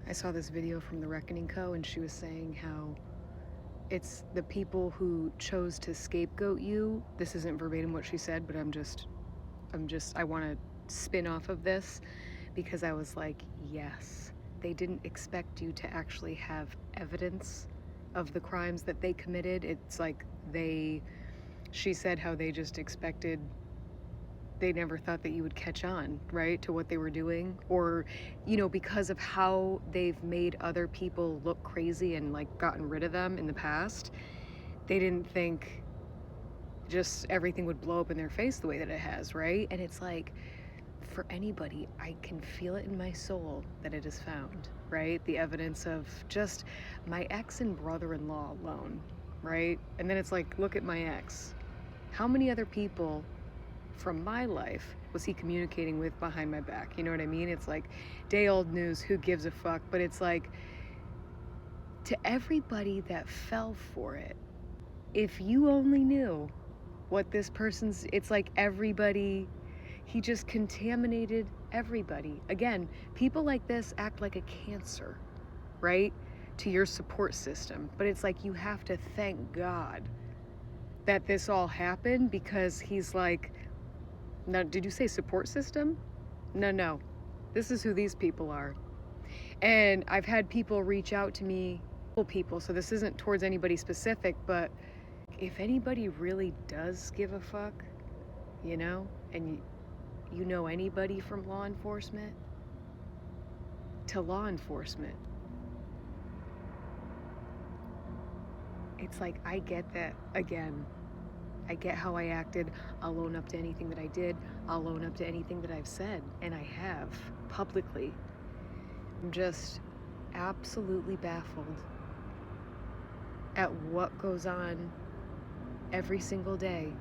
I saw this video from the Reckoning Co. and she was saying how it's the people who chose to scapegoat you. This isn't verbatim what she said, but I want to spin off of this because I was like, yes, they didn't expect you to actually have evidence of the crimes that they committed. It's like she said how they just expected, they never thought that you would catch on, right, to what they were doing, or, because of how they've made other people look crazy and like gotten rid of them in the past, they didn't think just everything would blow up in their face the way that it has, right? And it's like, for anybody, I can feel it in my soul that it is found, right? The evidence of just my ex and brother-in-law alone, right? And then it's like, look at my ex. How many other people from my life was he communicating with behind my back? You know what I mean? It's like day old news, who gives a fuck? But it's like, to everybody that fell for it, if you only knew what this person's, it's like everybody, he just contaminated everybody. Again, people like this act like a cancer, right, to your support system. But it's like, you have to thank God that this all happened, because he's like, now, did you say support system? No. This is who these people are. And I've had people reach out to me, so this isn't towards anybody specific, but if anybody really does give a fuck, and you know anybody from law enforcement to law enforcement, it's like, I get that. Again, I get how I acted. I'll own up to anything that I did. I'll own up to anything that I've said, and I have publicly. I'm just absolutely baffled at what goes on every single day,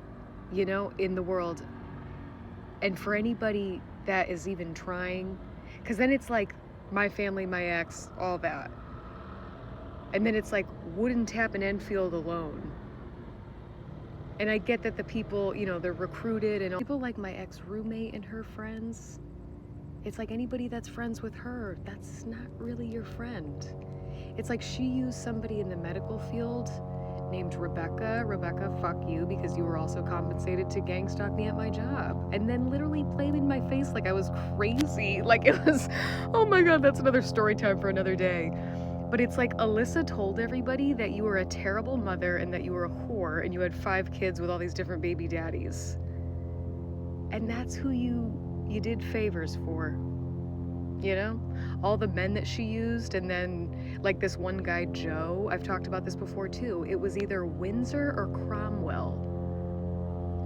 in the world. And for anybody that is even trying, because then it's like my family, my ex, all that. And then it's like Wooden Tap and Enfield alone. And I get that the people, they're recruited, and people like my ex-roommate and her friends, it's like anybody that's friends with her, that's not really your friend. It's like she used somebody in the medical field named Rebecca. Rebecca, fuck you, because you were also compensated to gang stalk me at my job. And then literally played in my face like I was crazy. Like it was, oh my God, that's another story time for another day. But it's like, Alyssa told everybody that you were a terrible mother and that you were a whore and you had 5 kids with all these different baby daddies. And that's who you did favors for, all the men that she used. And then like this one guy, Joe, I've talked about this before too. It was either Windsor or Cromwell.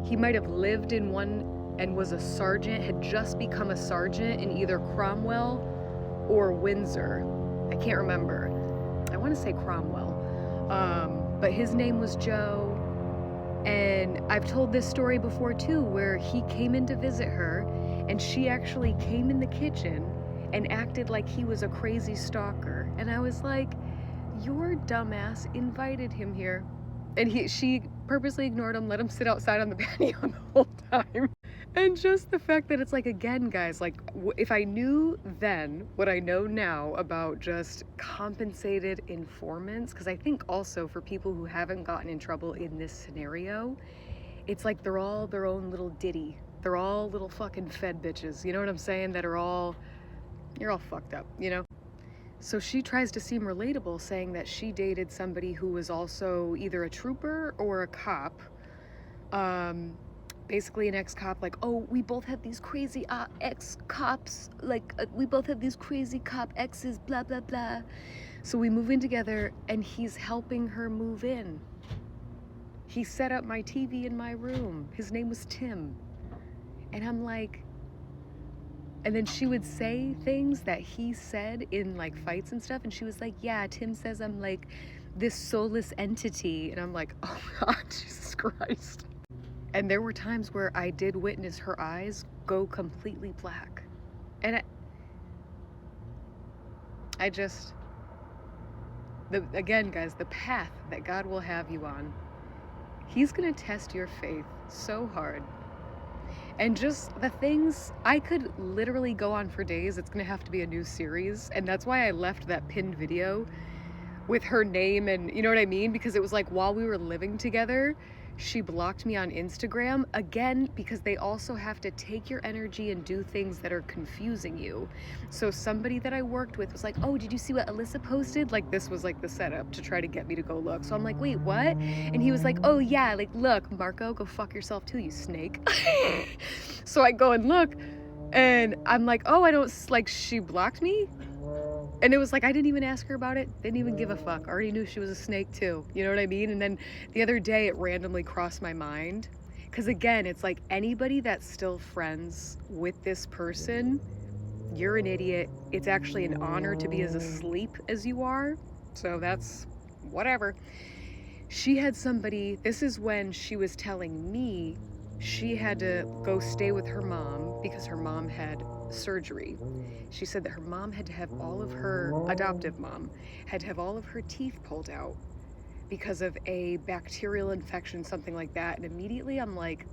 He might have lived in one and was a sergeant, had just become a sergeant in either Cromwell or Windsor. I can't remember. I want to say Cromwell. But his name was Joe. And I've told this story before too, where he came in to visit her and she actually came in the kitchen and acted like he was a crazy stalker. And I was like, your dumbass invited him here. And she purposely ignored him, let him sit outside on the patio the whole time. And just the fact that it's like, again, guys, like if I knew then what I know now about just compensated informants, because I think also for people who haven't gotten in trouble in this scenario, it's like they're all their own little ditty. They're all little fucking fed bitches, you know what I'm saying? That are all, you're all fucked up, So she tries to seem relatable, saying that she dated somebody who was also either a trooper or a cop. Basically an ex-cop, like, oh, we both have these crazy ex-cops, like, we both have these crazy cop exes, blah, blah, blah. So we move in together, and he's helping her move in. He set up my TV in my room. His name was Tim. And I'm like, and then she would say things that he said in, like, fights and stuff, and she was like, yeah, Tim says I'm, like, this soulless entity. And I'm like, oh, God, Jesus Christ. And there were times where I did witness her eyes go completely black. And I just, again, guys, the path that God will have you on, he's going to test your faith so hard. And just the things, I could literally go on for days. It's gonna have to be a new series, and that's why I left that pinned video with her name, and you know what I mean? Because it was like while we were living together, she blocked me on Instagram, again, because they also have to take your energy and do things that are confusing you. So somebody that I worked with was like, oh, did you see what Alyssa posted? Like, this was like the setup to try to get me to go look. So I'm like, wait, what? And he was like, oh yeah, like, look, Marco, go fuck yourself too, you snake. So I go and look, and I'm like, oh, I don't, like, she blocked me? And it was like, I didn't even ask her about it. Didn't even give a fuck. Already knew she was a snake too. You know what I mean? And then the other day it randomly crossed my mind. Because again, it's like anybody that's still friends with this person, you're an idiot. It's actually an honor to be as asleep as you are. So that's whatever. She had somebody, this is when she was telling me she had to go stay with her mom because her mom had surgery. She said that her mom had to have all of her, adoptive mom, had to have all of her teeth pulled out because of a bacterial infection, something like that. And immediately I'm like,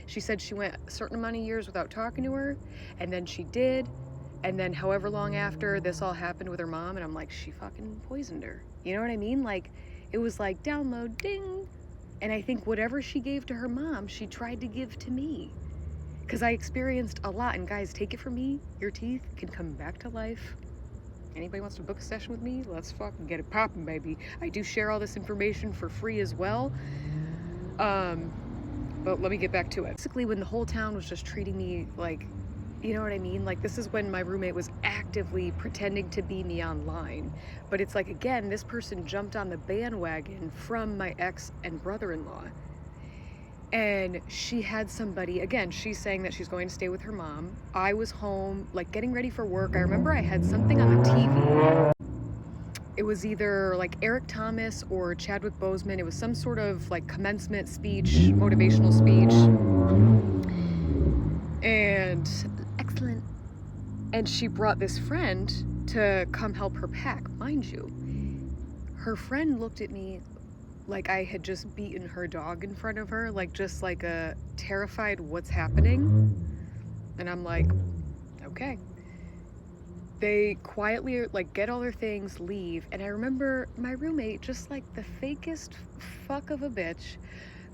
she said she went a certain amount of years without talking to her, and then she did, and then however long after this all happened with her mom, and I'm like, she fucking poisoned her. You know what I mean? Like, it was like, download, ding. And I think whatever she gave to her mom, she tried to give to me. Because I experienced a lot, and guys, take it from me, your teeth can come back to life. Anybody wants to book a session with me? Let's fucking get it poppin', baby. I do share all this information for free as well. But let me get back to it. Basically, when the whole town was just treating me like, you know what I mean? Like, this is when my roommate was actively pretending to be me online. But it's like, again, this person jumped on the bandwagon from my ex and brother-in-law. And she had somebody, again, she's saying that she's going to stay with her mom. I was home, like, getting ready for work. I remember I had something on the TV. It was either like Eric Thomas or Chadwick Boseman. It was some sort of like commencement speech, motivational speech. And excellent. And she brought this friend to come help her pack. Mind you, her friend looked at me like I had just beaten her dog in front of her, like just like a terrified what's happening. And I'm like, okay. They quietly like get all their things, leave. And I remember my roommate, just like the fakest fuck of a bitch,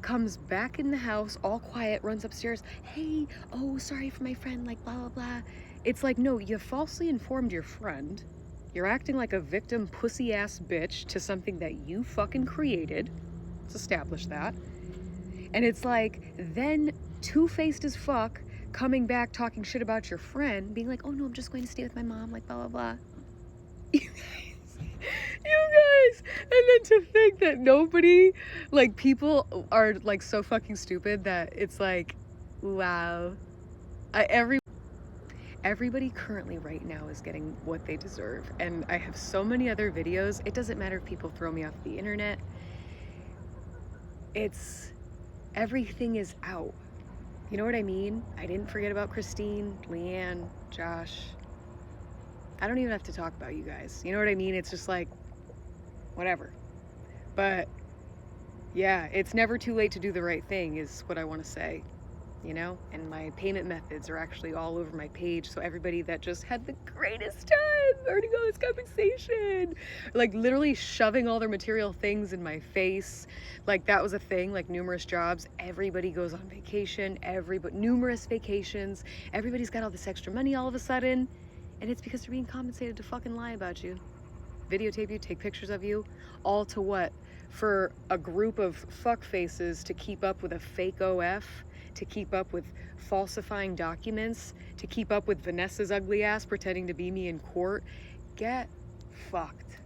comes back in the house all quiet, runs upstairs. Hey, oh, sorry for my friend, like blah, blah, blah. It's like, no, you falsely informed your friend. You're acting like a victim pussy ass bitch to something that you fucking created. Let's establish that. And it's like, then two-faced as fuck, coming back talking shit about your friend, being like, oh no, I'm just going to stay with my mom, like blah, blah, blah. You guys, and then to think that nobody, like, people are like so fucking stupid that it's like, wow. Everybody currently right now is getting what they deserve, and I have so many other videos. It doesn't matter if people throw me off the internet. Everything is out. You know what I mean? I didn't forget about Christine, Leanne, Josh. I don't even have to talk about you guys. You know what I mean? It's just like, whatever. But yeah, it's never too late to do the right thing is what I want to say, you know? And my payment methods are actually all over my page. So everybody that just had the greatest time earning all this compensation, like literally shoving all their material things in my face. Like that was a thing, like numerous jobs. Everybody goes on vacation, numerous vacations. Everybody's got all this extra money all of a sudden. And it's because they're being compensated to fucking lie about you. Videotape you, take pictures of you, all to what? For a group of fuck faces to keep up with a fake OF, to keep up with falsifying documents, to keep up with Vanessa's ugly ass pretending to be me in court. Get fucked.